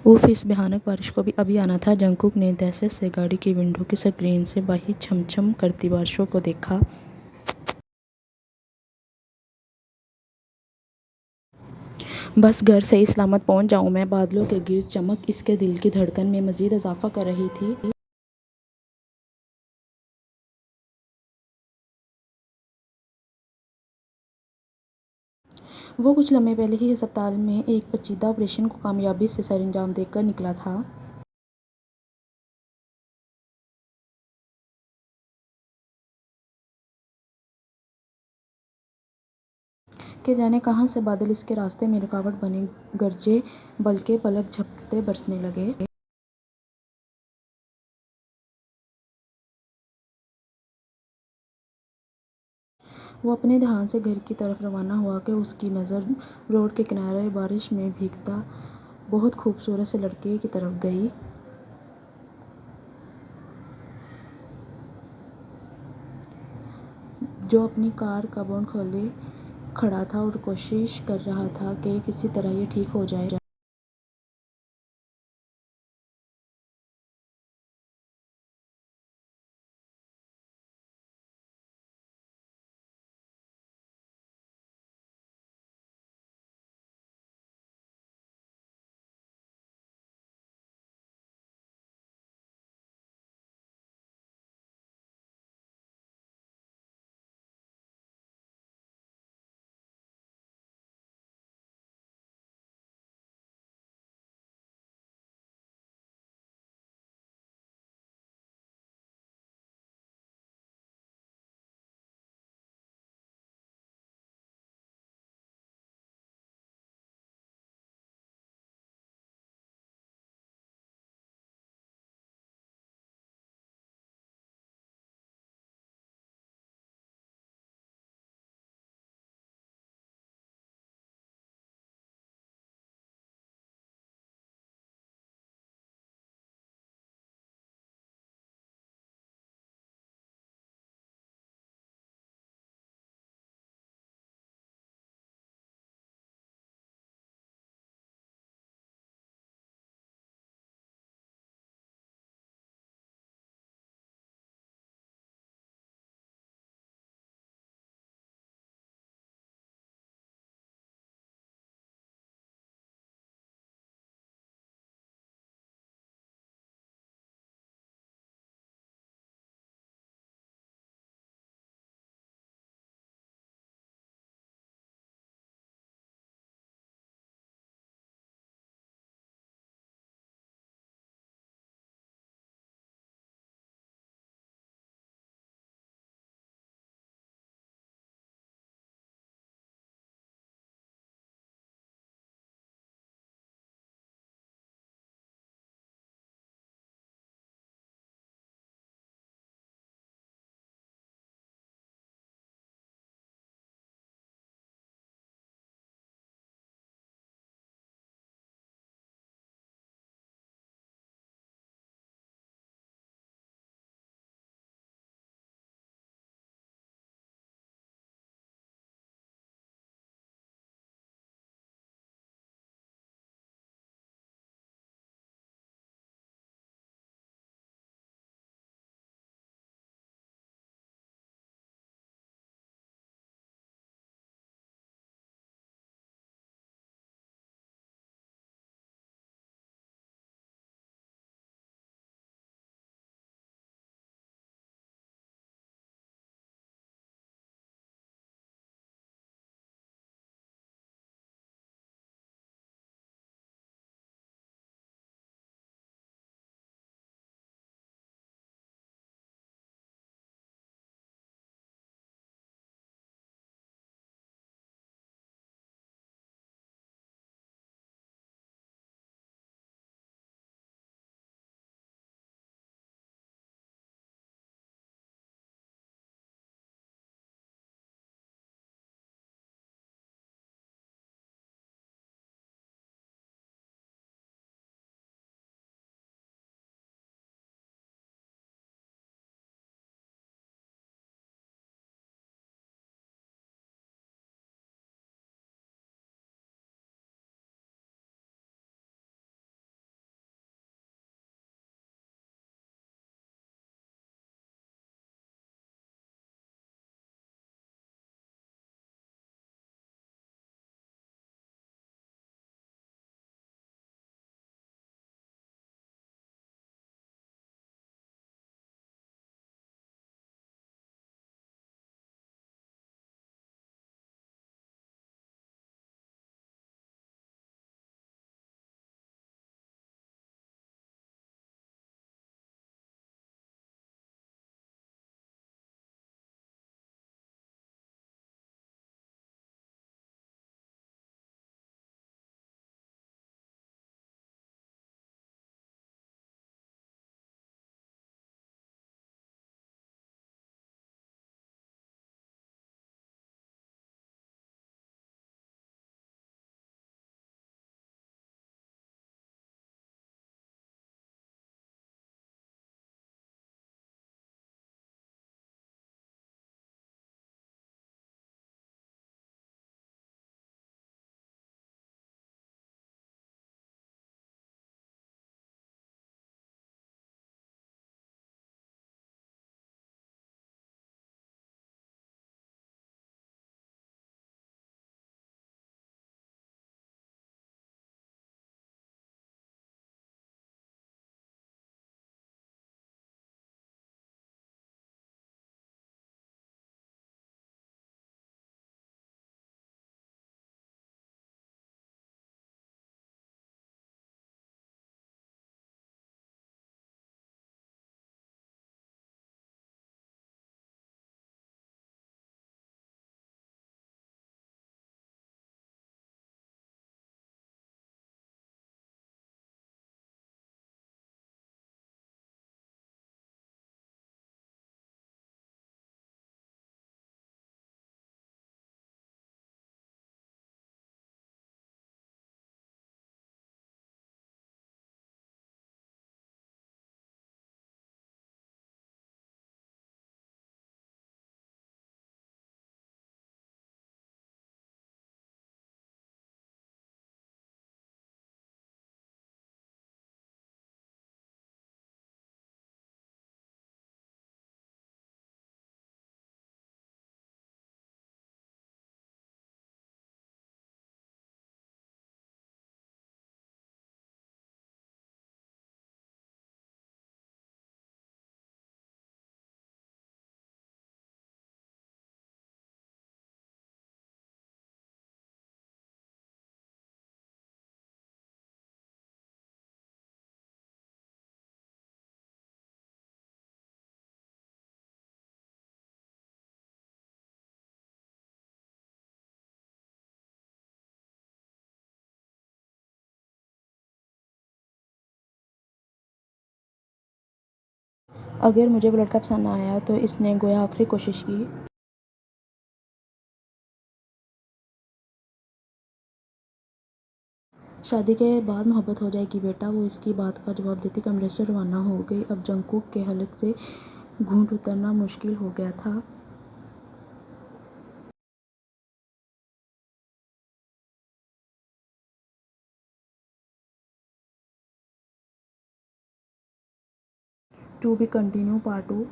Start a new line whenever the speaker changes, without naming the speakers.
उफ़, इस भयानक बारिश को भी अभी आना था। जंगकुक ने दहशत से गाड़ी की विंडो की स्क्रीन से वही छमछम करती बारिशों को देखा। बस घर सही सलामत पहुंच जाऊं मैं। बादलों के गिर्द चमक इसके दिल की धड़कन में मजीद इजाफा कर रही थी। वो कुछ लम्हे पहले ही अस्पताल में एक पेचीदा ऑपरेशन को कामयाबी से सरअंजाम देकर निकला था। कि जाने कहां से बादल इसके रास्ते में रुकावट बने गरजे, बल्कि पलक झपकते बरसने लगे। वो अपने ध्यान से घर की तरफ रवाना हुआ कि उसकी नज़र रोड के किनारे बारिश में भीगता बहुत खूबसूरत से लड़के की तरफ गई, जो अपनी कार का बोनट खोले खड़ा था और कोशिश कर रहा था कि किसी तरह ये ठीक हो जाए। अगर मुझे वो लड़का पसंद ना आया तो इसने गोया आखिरी कोशिश की। शादी के बाद मोहब्बत हो जाएगी बेटा, वो इसकी बात का जवाब देती कमरे से रवाना हो गई। अब जंगकुक के हलक से घूंट उतरना मुश्किल हो गया था। To be continue part 2।